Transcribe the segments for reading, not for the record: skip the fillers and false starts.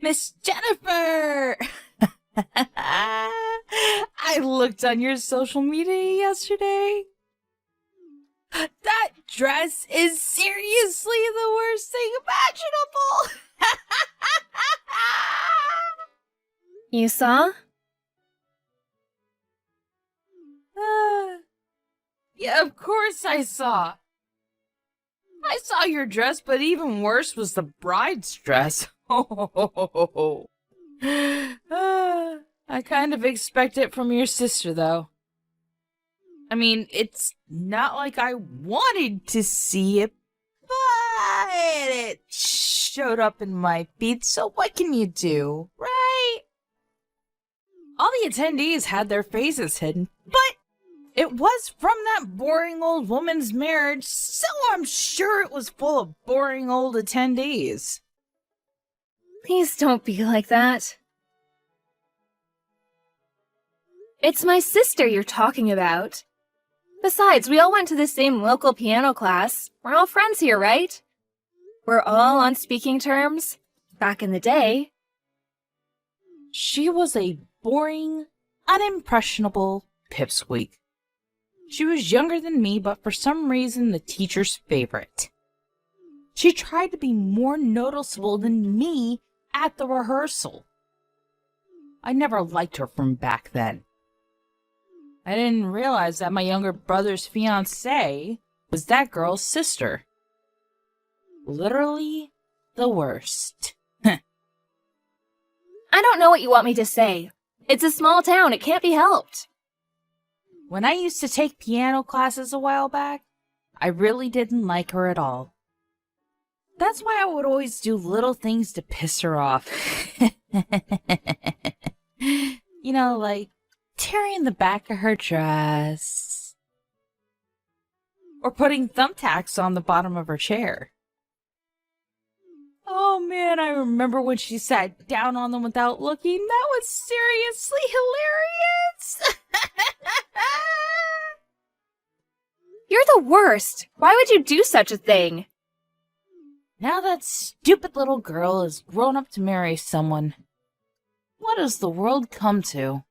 Miss Jennifer! I looked on your social media yesterday. That dress is seriously the worst thing imaginable! You saw? Yeah, of course I saw. I saw your dress, but even worse was the bride's dress. I kind of expect it from your sister, though. I mean, it's not like I wanted to see it, but it showed up in my feed, so what can you do, right? All the attendees had their faces hidden, but it was from that boring old woman's marriage, so I'm sure it was full of boring old attendees. Please don't be like that. It's my sister you're talking about. Besides, we all went to the same local piano class. We're all friends here, right? We're all on speaking terms. Back in the day. She was a boring, unimpressionable pipsqueak. She was younger than me, but for some reason the teacher's favorite. She tried to be more noticeable than me at the rehearsal. I never liked her from back then. I didn't realize that my younger brother's fiancé was that girl's sister. Literally the worst. I don't know what you want me to say. It's a small town, it can't be helped. When I used to take piano classes a while back, I really didn't like her at all. That's why I would always do little things to piss her off. You know, like tearing the back of her dress. Or putting thumbtacks on the bottom of her chair. Oh man, I remember when she sat down on them without looking. That was seriously hilarious. You're the worst. Why would you do such a thing? Now that stupid little girl is grown up to marry someone. What does the world come to?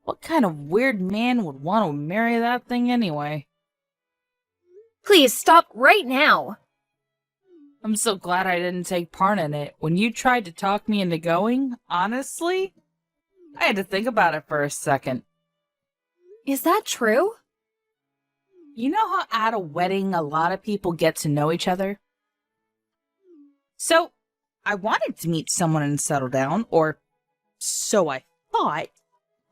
What kind of weird man would want to marry that thing anyway? Please stop right now. I'm so glad I didn't take part in it. When you tried to talk me into going, honestly, I had to think about it for a second. Is that true? You know how at a wedding a lot of people get to know each other? So, I wanted to meet someone and settle down, or so I thought,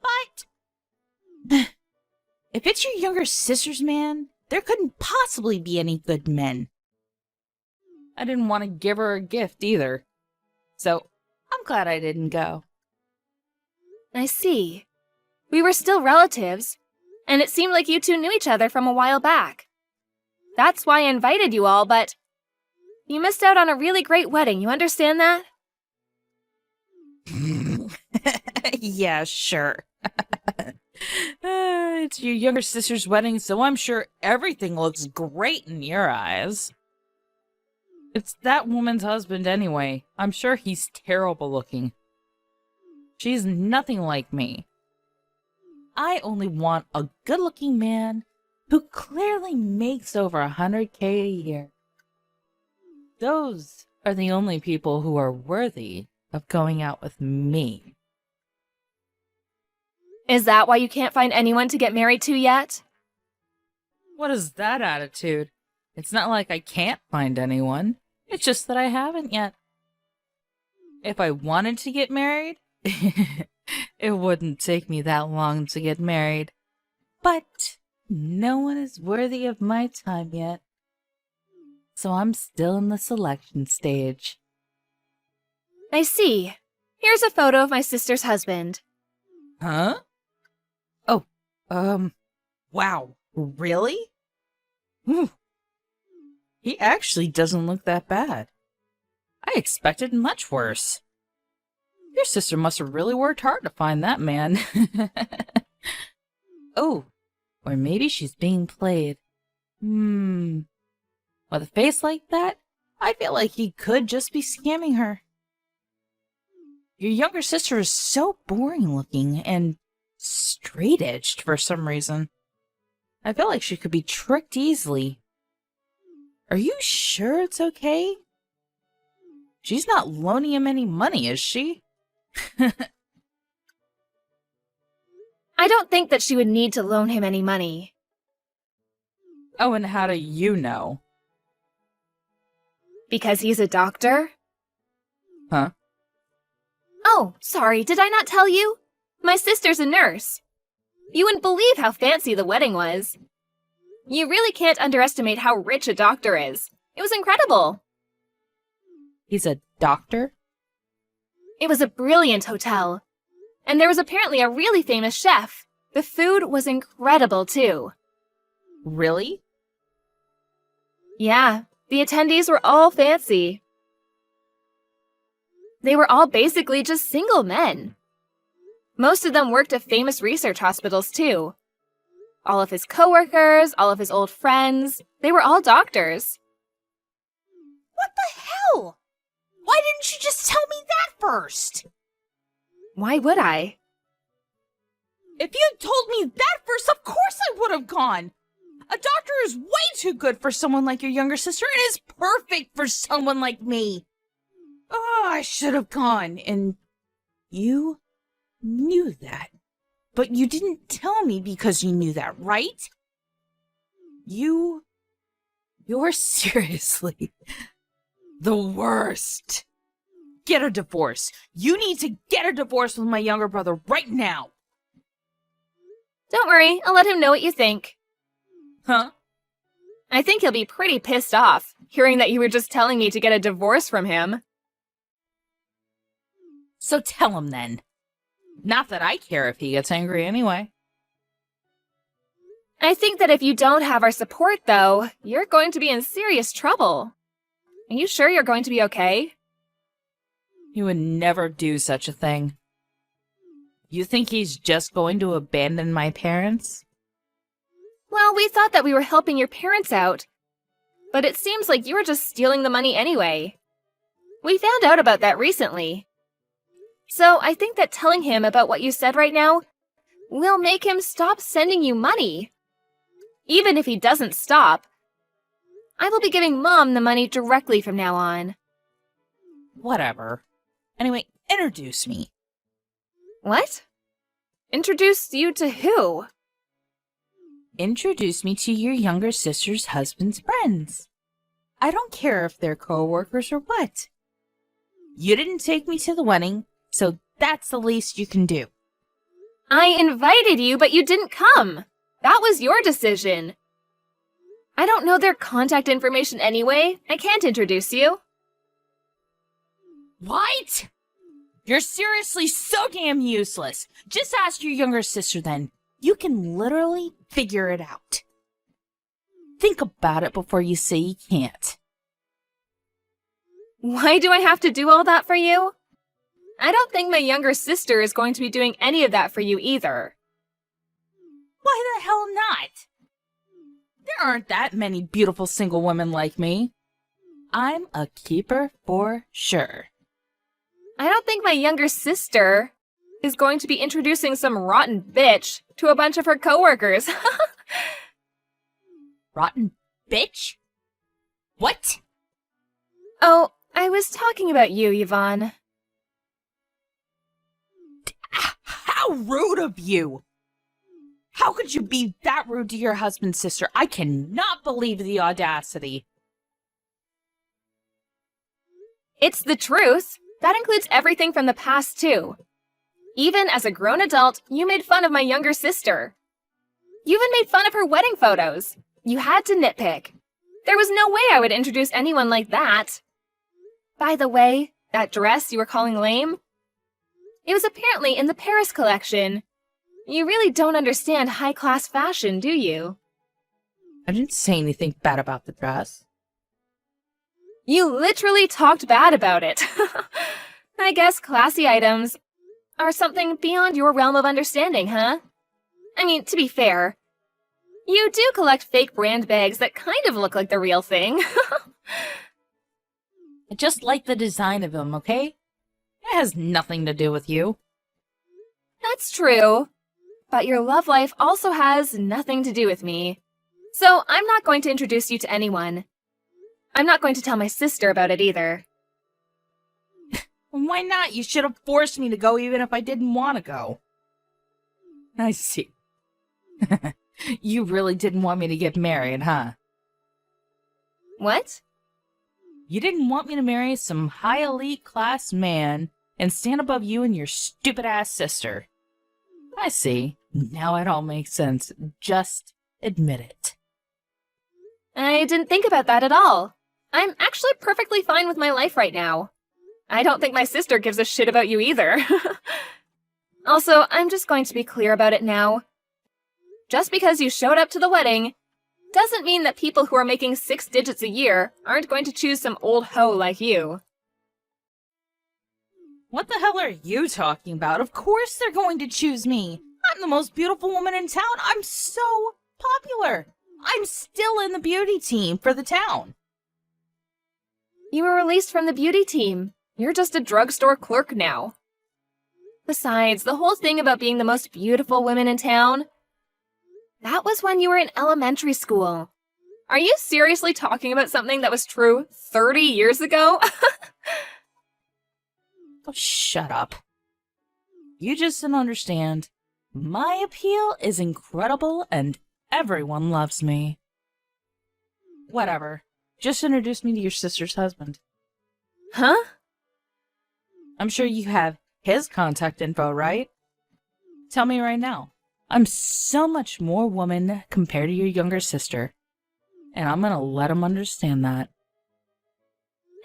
but if it's your younger sister's man, there couldn't possibly be any good men. I didn't want to give her a gift either, so I'm glad I didn't go. I see. We were still relatives, and it seemed like you two knew each other from a while back. That's why I invited you all, but you missed out on a really great wedding, you understand that? Yeah, sure. It's your younger sister's wedding, so I'm sure everything looks great in your eyes. It's that woman's husband anyway. I'm sure he's terrible looking. She's nothing like me. I only want a good-looking man who clearly makes over $100K a year. Those are the only people who are worthy of going out with me. Is that why you can't find anyone to get married to yet? What is that attitude? It's not like I can't find anyone. It's just that I haven't yet. If I wanted to get married, it wouldn't take me that long to get married. But no one is worthy of my time yet. So I'm still in the selection stage. I see. Here's a photo of my sister's husband. Huh? Oh, wow. Really? He actually doesn't look that bad. I expected much worse. Your sister must have really worked hard to find that man. Oh, or maybe she's being played. With a face like that, I feel like he could just be scamming her. Your younger sister is so boring looking and straight-edged for some reason. I feel like she could be tricked easily. Are you sure it's okay? She's not loaning him any money, is she? I don't think that she would need to loan him any money. Oh, and how do you know? Because he's a doctor? Huh? Oh, sorry, did I not tell you? My sister's a nurse. You wouldn't believe how fancy the wedding was. You really can't underestimate how rich a doctor is. It was incredible. He's a doctor? It was a brilliant hotel. And there was apparently a really famous chef. The food was incredible, too. Really? Yeah, the attendees were all fancy. They were all basically just single men. Most of them worked at famous research hospitals, too. All of his coworkers, all of his old friends, they were all doctors. What the hell? Why didn't you just tell me that first? Why would I? If you had told me that first, of course I would have gone. A doctor is way too good for someone like your younger sister and is perfect for someone like me. Oh, I should have gone, and you knew that. But you didn't tell me because you knew that, right? You're seriously the worst. Get a divorce. You need to get a divorce with my younger brother right now. Don't worry, I'll let him know what you think. Huh? I think he'll be pretty pissed off, hearing that you were just telling me to get a divorce from him. So tell him then. Not that I care if he gets angry anyway. I think that if you don't have our support, though, you're going to be in serious trouble. Are you sure you're going to be okay? He would never do such a thing. You think he's just going to abandon my parents? Well, we thought that we were helping your parents out, but it seems like you were just stealing the money anyway. We found out about that recently. So I think that telling him about what you said right now will make him stop sending you money. Even if he doesn't stop, I will be giving Mom the money directly from now on. Whatever. Anyway, introduce me. What? Introduce you to who? Introduce me to your younger sister's husband's friends. I don't care if they're co-workers or what. You didn't take me to the wedding, so that's the least you can do. I invited you, but you didn't come. That was your decision. I don't know their contact information anyway. I can't introduce you. What? You're seriously so damn useless. Just ask your younger sister then. You can literally figure it out. Think about it before you say you can't. Why do I have to do all that for you? I don't think my younger sister is going to be doing any of that for you either. Why the hell not? There aren't that many beautiful single women like me. I'm a keeper for sure. I don't think my younger sister is going to be introducing some rotten bitch to a bunch of her coworkers. Rotten bitch? What? Oh, I was talking about you, Yvonne. How rude of you! How could you be that rude to your husband's sister? I cannot believe the audacity. It's the truth. That includes everything from the past, too. Even as a grown adult, you made fun of my younger sister. You even made fun of her wedding photos. You had to nitpick. There was no way I would introduce anyone like that. By the way, that dress you were calling lame? It was apparently in the Paris collection. You really don't understand high-class fashion, do you? I didn't say anything bad about the dress. You literally talked bad about it. I guess classy items are something beyond your realm of understanding, huh? I mean, to be fair, you do collect fake brand bags that kind of look like the real thing. I just like the design of them, okay? It has nothing to do with you. That's true. But your love life also has nothing to do with me. So I'm not going to introduce you to anyone. I'm not going to tell my sister about it either. Why not? You should have forced me to go even if I didn't want to go. I see. You really didn't want me to get married, huh? What? You didn't want me to marry some high elite class man and stand above you and your stupid ass sister. I see. Now it all makes sense. Just admit it. I didn't think about that at all. I'm actually perfectly fine with my life right now. I don't think my sister gives a shit about you either. Also, I'm just going to be clear about it now. Just because you showed up to the wedding doesn't mean that people who are making 6 digits a year aren't going to choose some old hoe like you. What the hell are you talking about? Of course they're going to choose me. I'm the most beautiful woman in town. I'm so popular. I'm still in the beauty team for the town. You were released from the beauty team. You're just a drugstore clerk now. Besides, the whole thing about being the most beautiful woman in town, that was when you were in elementary school. Are you seriously talking about something that was true 30 years ago? Oh, shut up. You just don't understand. My appeal is incredible and everyone loves me. Whatever. Just introduce me to your sister's husband. Huh? I'm sure you have his contact info, right? Tell me right now. I'm so much more woman compared to your younger sister. And I'm gonna let him understand that.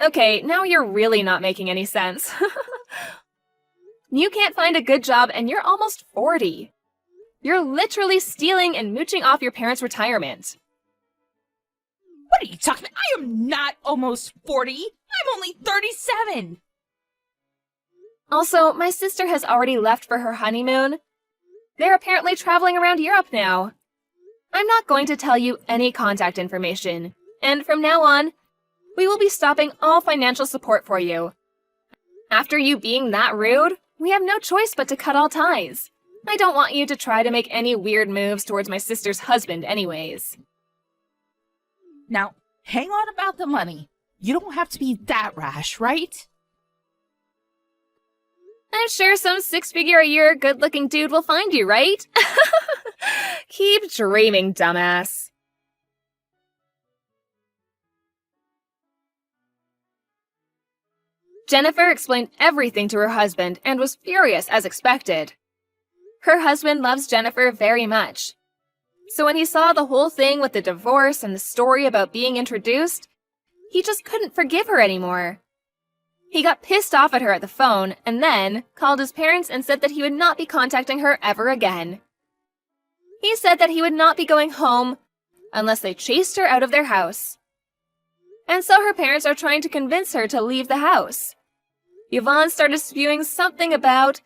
Okay, now you're really not making any sense. You can't find a good job and you're almost 40. You're literally stealing and mooching off your parents' retirement. What are you talking about? I am not almost 40. I'm only 37. Also, my sister has already left for her honeymoon. They're apparently traveling around Europe now. I'm not going to tell you any contact information, and from now on, we will be stopping all financial support for you. After you being that rude, we have no choice but to cut all ties. I don't want you to try to make any weird moves towards my sister's husband anyways. Now, hang on about the money. You don't have to be that rash, right? I'm sure some 6-figure-a-year good-looking dude will find you, right? Keep dreaming, dumbass. Jennifer explained everything to her husband and was furious as expected. Her husband loves Jennifer very much. So when he saw the whole thing with the divorce and the story about being introduced, he just couldn't forgive her anymore. He got pissed off at her at the phone and then called his parents and said that he would not be contacting her ever again. He said that he would not be going home unless they chased her out of their house. And so her parents are trying to convince her to leave the house. Yvonne started spewing something about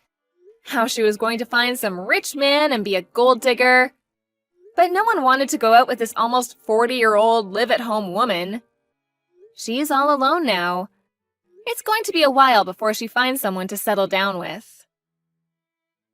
how she was going to find some rich man and be a gold digger. But no one wanted to go out with this almost 40-year-old live-at-home woman. She's all alone now. It's going to be a while before she finds someone to settle down with.